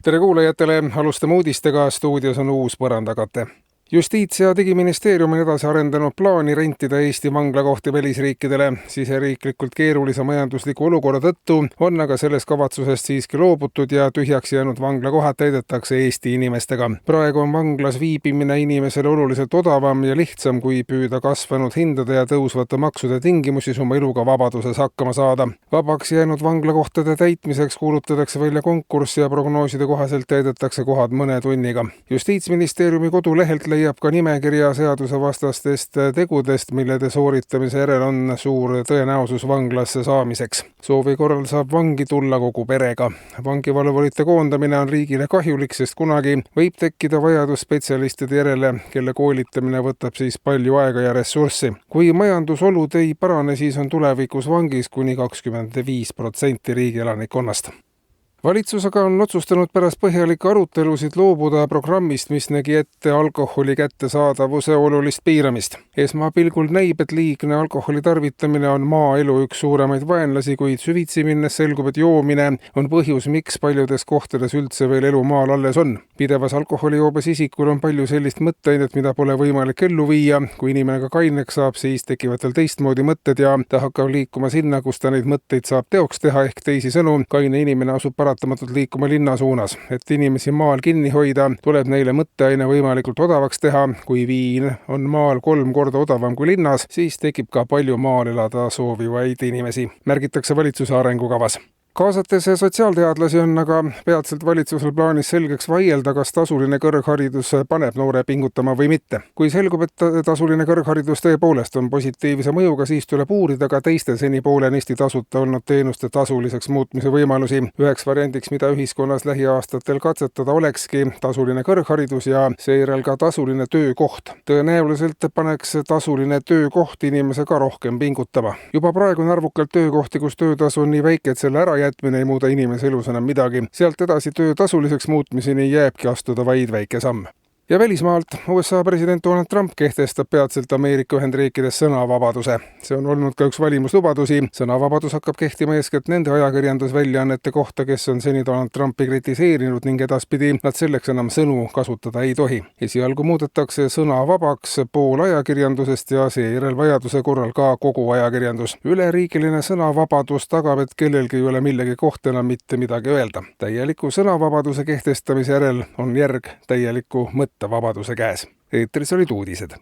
Tere kuulajatele, alustame uudistega, stuudios on Uus Põrandakate. Justiits- ja Digiministeerium on edasi arendanud plaani rentida Eesti vanglakohti välisriikidele. Siseriiklikult keerulise majandusliku olukorra tõttu on aga selles kavatsusest siiski loobutud ja tühjaks jäänud vanglakohad täidetakse Eesti inimestega. Praegu on vanglas viibimine inimesele oluliselt odavam ja lihtsam, kui püüda kasvanud hindade ja tõusvate maksude tingimusi oma eluga vabaduses hakkama saada. Vabaks jäänud vanglakohtade täitmiseks kuulutatakse välja konkurss ja prognooside kohaselt täidetakse kohad mõne tunniga. Justiitsministeeriumi kodulehelt leiab ka nimekirja seadusevastastest tegudest, millede sooritamise järel on suur tõenäosus vanglasse saamiseks. Soovi korral saab vangi tulla kogu perega. Vangivalvurite koondamine on riigile kahjulik, sest kunagi võib tekkida vajadus spetsialistide järele, kelle koolitamine võtab siis palju aega ja ressurssi. Kui majandusolud ei parane, siis on tulevikus vangis kuni 25% riigi elanikkonnast. Valitsus aga on otsustanud pärast põhjalikke arutelusid loobuda programmist, mis nägi ette alkoholi kättesaadavuse olulist piiramist. Esmapilgul näib, et liigne alkoholi tarvitamine on maaelu üks suuremaid vaenlasi, kuid süvitsi minnes selgub, et joomine on põhjus, miks paljudes kohtades üldse veel elu maal alles on. Pidevas alkoholijoobes isikul on palju sellist mõtteainet, mida pole võimalik ellu viia. Kui inimene ka kaineks saab, siis tekivad tal teistmoodi mõtted ja ta hakkab liikuma sinna, kus ta neid mõtteid saab teoks teha, ehk teisisõnu, kaine inimene asub paratamatult liikuma linna suunas. Et inimesi maal kinni hoida, tuleb neile mõtteaine võimalikult odavaks teha. Kui viin on maal 3 korda odavam kui linnas, siis tekib ka palju maal elada soovivaid inimesi, märgitakse valitsuse arengukavas. Kaasates sotsiaalteadlasi on aga peatselt valitsusel plaanis selgeks vaielda, kas tasuline kõrgharidus paneb noore pingutama või mitte. Kui selgub, et tasuline kõrgharidus tõepoolest on positiivse mõjuga, siis tuleb uurida ka teiste seni poolenisti tasuta olnud teenuste tasuliseks muutmise võimalusi. Üheks variandiks, mida ühiskonnas lähiaastatel katsetada, olekski tasuline kõrgharidus ja seejärel ka tasuline töökoht. Tõenäoliselt paneks tasuline töökoht inimese ka rohkem pingutama. Juba praegu on arvukalt töökohti, kus töötasu on nii väike, et selle jätmine ei muuda inimese elus enam midagi. Sealt edasi töö tasuliseks muutmiseni jääbki astuda vaid väike samm. Ja välismaalt USA president Donald Trump kehtestab peatselt Ameerika Ühendriikides sõnavabaduse. See on olnud ka üks valimuslubadusi. Sõnavabadus hakkab kehtima eeskätt nende ajakirjandusväljaannete kohta, kes on seni Donald Trumpi kritiseerinud ning edaspidi nad selleks enam sõnu kasutada ei tohi. Esialgu muudetakse sõna vabaks pool ajakirjandusest ja seejärel vajaduse korral ka kogu ajakirjandus. Üleriigiline sõnavabadus tagab, et kellelgi ei ole millegi kohta enam mitte midagi öelda. Täieliku sõnavabaduse kehtestamise järel on järg täieliku mõttevabaduse käes. Eetris olid uudised.